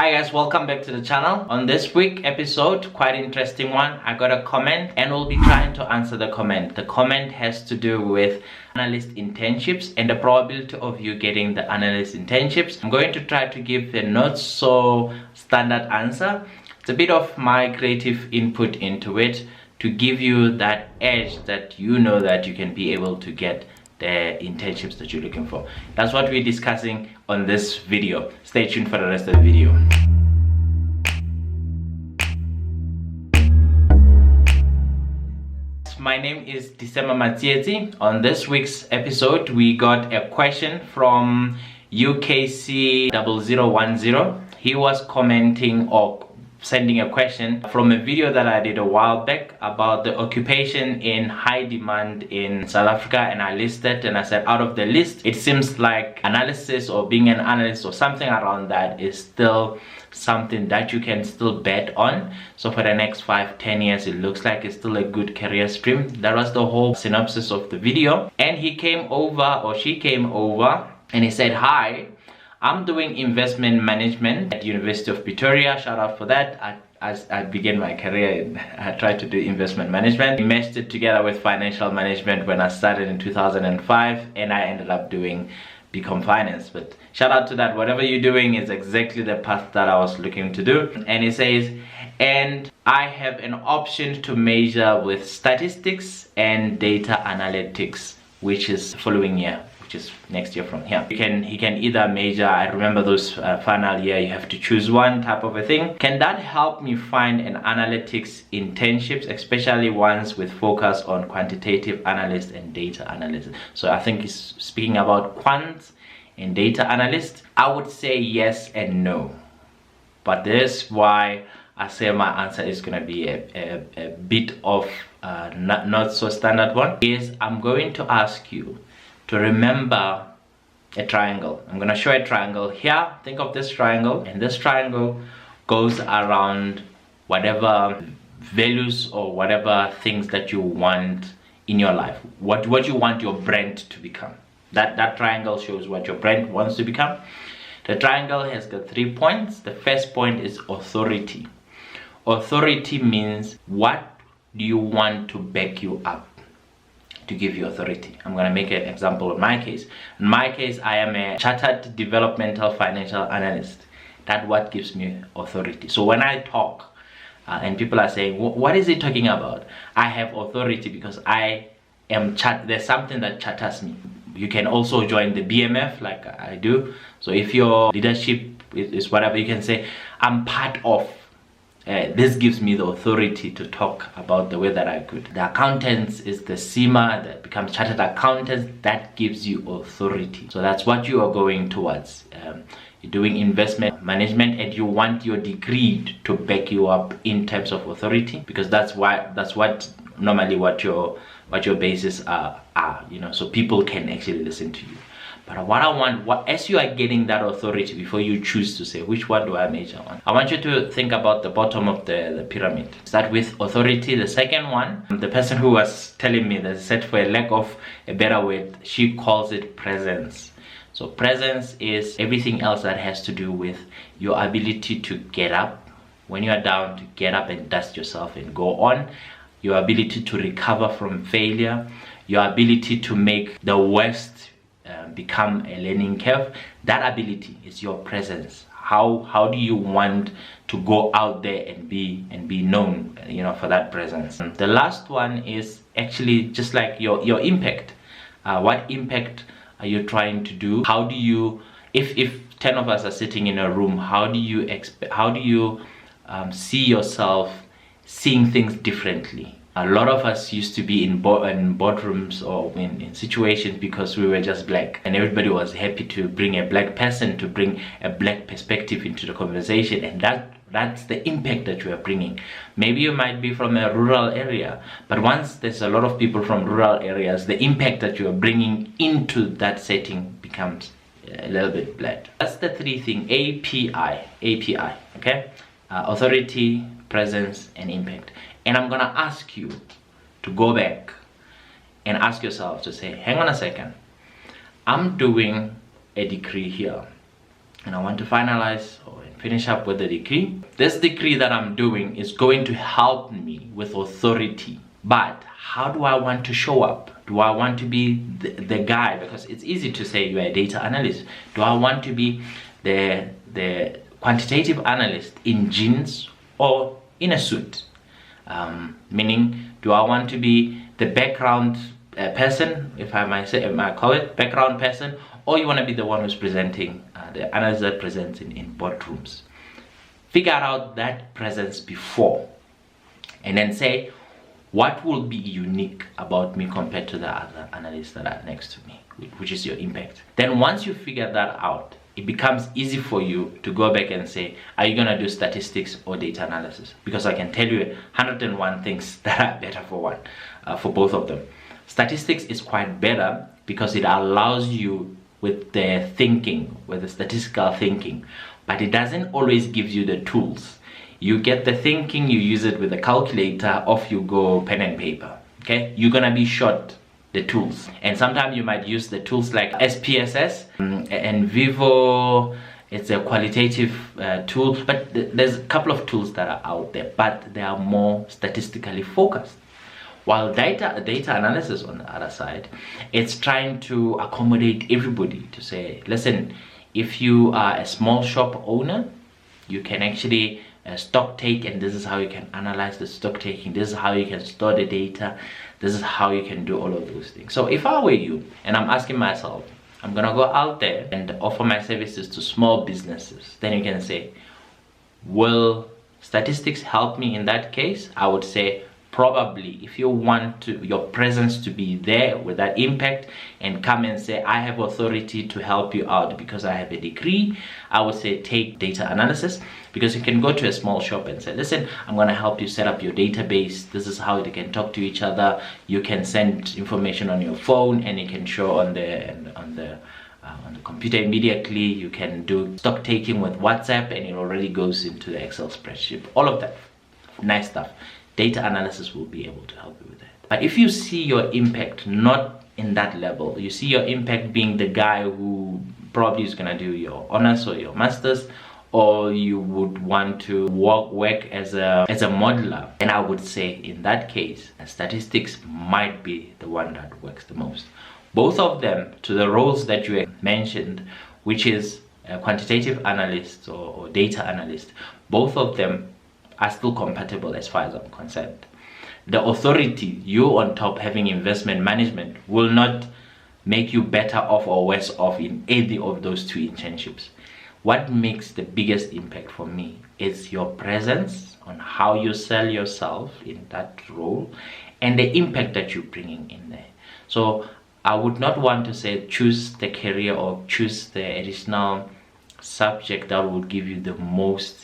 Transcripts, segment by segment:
Hi guys, welcome back to the channel. On this week episode, quite interesting one, I got a comment and we'll be trying to answer the comment. The comment has to do with analyst internships and the probability of you getting the analyst internships. I'm going to try to give a not so standard answer. It's a bit of my creative input into it to give you that edge that you know that you can be able to get the internships that you're looking for. That's what we're discussing on this video. Stay tuned for the rest of the video. My name is Lisema Matsietsi. On this week's episode, we got a question from UKC0010. He was commenting or sending a question from a video that I did a while back about the occupation in high demand in South Africa, and I listed and I said out of the list it seems like analysis or being an analyst or something around that is still something that you can still bet on. So for the next 5-10 years it looks like it's still a good career stream. That was the whole synopsis of the video. And he came over, or she came over, and he said, "Hi, I'm doing investment management at University of Pretoria." Shout out for that. As I began my career, I tried to do investment management. I meshed it together with financial management when I started in 2005, and I ended up doing BCom finance. But shout out to that. Whatever you're doing is exactly the path that I was looking to do. And it says, "And I have an option to major with statistics and data analytics, which is following year, which is next year from here." He can either major, I remember those final year you have to choose one type of a thing. "Can that help me find an analytics internships, especially ones with focus on quantitative analyst and data analyst?" So I think he's speaking about quants and data analyst. I would say yes and no, but this is why I say my answer is going to be a bit of not so standard one. Is I'm going to ask you to remember a triangle. I'm gonna show a triangle here. Think of this triangle, and this triangle goes around whatever values or whatever things that you want in your life. What you want your brand to become. That triangle shows what your brand wants to become. The triangle has got 3 points. The first point is authority. Authority means what do you want to back you up, to give you authority. I'm going to make an example of my case. In my case, I am a chartered developmental financial analyst. That's what gives me authority. So when I talk and people are saying, "What is he talking about?" I have authority because I am there's something that charters me. You can also join the BMF like I do. So if your leadership is whatever, you can say, "I'm part of." This gives me the authority to talk about the way that I could. The accountants is the CIMA that becomes chartered accountants. That gives you authority. So that's what you are going towards. You're doing investment management and you want your degree to back you up in terms of authority, because that's what normally what your bases are, you know, so people can actually listen to you. But what I want, as you are getting that authority, before you choose to say which one do I major on, I want you to think about the bottom of the pyramid. Start with authority. The second one, the person who was telling me that said, for a lack of a better word, she calls it presence. So presence is everything else that has to do with your ability to get up when you are down, to get up and dust yourself and go on, your ability to recover from failure, your ability to make the worst become a learning curve. That ability is your presence. How do you want to go out there and be known, you know, for that presence? The last one is actually just like your impact. What impact are you trying to do? How do you, if 10 of us are sitting in a room, how do you see yourself seeing things differently? A lot of us used to be in boardrooms or in situations because we were just black, and everybody was happy to bring a black person, to bring a black perspective into the conversation, and that's the impact that you are bringing. Maybe you might be from a rural area, but once there's a lot of people from rural areas, the impact that you are bringing into that setting becomes a little bit black. That's the three things: API, okay? Authority, presence, and impact. And I'm gonna ask you to go back and ask yourself to say, hang on a second, I'm doing a degree here and I want to finalize or finish up with the degree. This degree that I'm doing is going to help me with authority. But how do I want to show up? Do I want to be the guy? Because it's easy to say you're a data analyst. Do I want to be the quantitative analyst in jeans or in a suit? Meaning, do I want to be the background person, if I might call it background person, or you want to be the one who's presenting, the analyst that presents in boardrooms? Figure out that presence before, and then say, what will be unique about me compared to the other analysts that are next to me, which is your impact. Then once you figure that out, it becomes easy for you to go back and say, are you going to do statistics or data analysis? Because I can tell you 101 things that are better for both of them. Statistics is quite better because it allows you with the thinking, with the statistical thinking, but it doesn't always give you the tools. You get the thinking, you use it with a calculator, off you go, pen and paper. Okay, you're gonna be short the tools, and sometimes you might use the tools like SPSS and Vivo. It's a qualitative tool, but there's a couple of tools that are out there, but they are more statistically focused. While data analysis on the other side, it's trying to accommodate everybody to say, listen, if you are a small shop owner, you can actually stock take, and this is how you can analyze the stock taking, this is how you can store the data, this is how you can do all of those things. So if I were you, and I'm asking myself, I'm gonna go out there and offer my services to small businesses, then you can say, will statistics help me in that case? I would say probably. If you want your presence to be there with that impact and come and say, I have authority to help you out because I have a degree, I would say take data analysis, because you can go to a small shop and say, listen, I'm going to help you set up your database. This is how they can talk to each other. You can send information on your phone and you can show on the computer immediately. You can do stock taking with WhatsApp and it already goes into the Excel spreadsheet. All of that nice stuff. Data analysis will be able to help you with that. But if you see your impact not in that level, you see your impact being the guy who probably is going to do your honors or your masters, or you would want to work as a modeler, and I would say in that case statistics might be the one that works the most. Both of them, to the roles that you mentioned, which is a quantitative analyst or data analyst, both of them are still compatible as far as I'm concerned. The authority, you on top having investment management, will not make you better off or worse off in any of those two internships. What makes the biggest impact for me is your presence on how you sell yourself in that role and the impact that you're bringing in there. So I would not want to say choose the career or choose the additional subject that will give you the most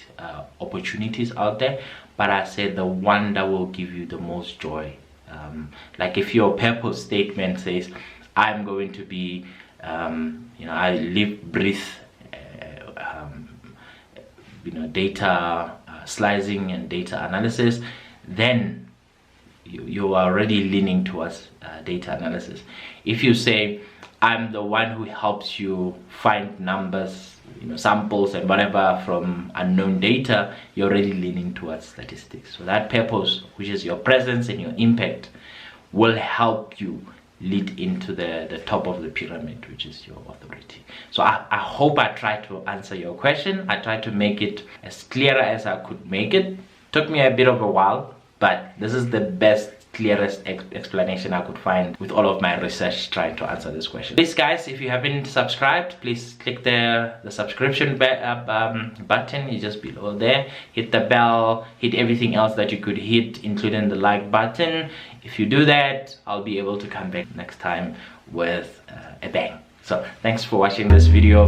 opportunities out there, but I say the one that will give you the most joy. Like if your purpose statement says, I'm going to be I live, breathe data slicing and data analysis, then you are already leaning towards data analysis. If you say, I'm the one who helps you find numbers, samples and whatever from unknown data, you're already leaning towards statistics. So that purpose, which is your presence and your impact, will help you lead into the top of the pyramid, which is your authority. So I hope I tried to answer your question. I tried to make it as clear as I could make it. Took me a bit of a while, but this is the best, clearest explanation I could find with all of my research trying to answer this question. Please guys, if you haven't subscribed, please click the subscription button, it's just below there. Hit the bell, hit everything else that you could hit, including the like button. If you do that, I'll be able to come back next time with a bang. So thanks for watching this video.